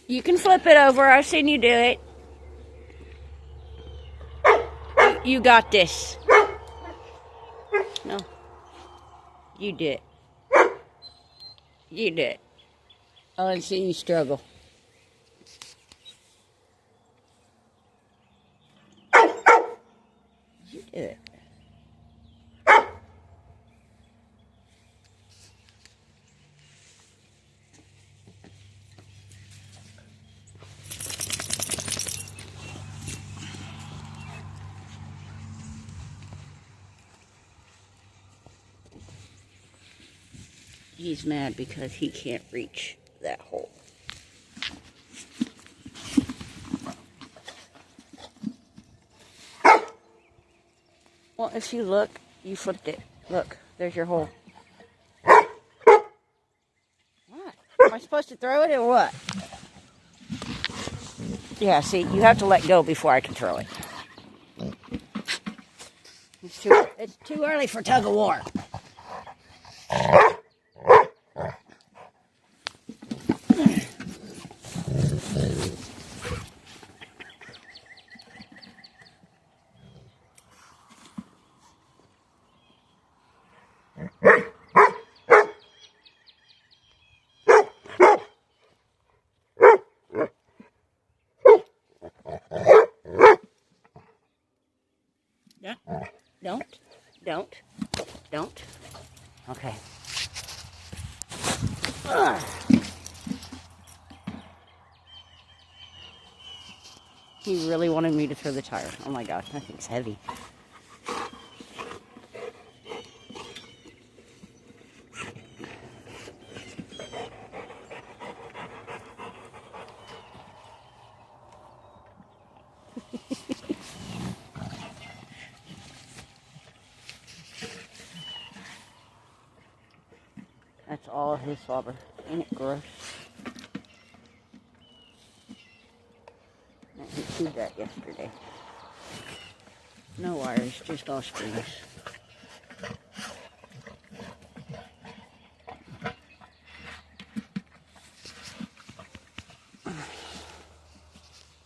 You can flip it over. I've seen you do it. You got this. No. You did. You did. I want to see you struggle. You did it. He's mad because he can't reach that hole. Well, if you look, you flipped it. Look, there's your hole. What? Am I supposed to throw it or what? Yeah, see, you have to let go before I can throw it. It's too early for tug of war. Don't. Okay. Ugh. He really wanted me to throw the tire. Oh my gosh, that thing's heavy. That's all his slobber. Ain't it gross? He chewed that yesterday. No wires, just all strings.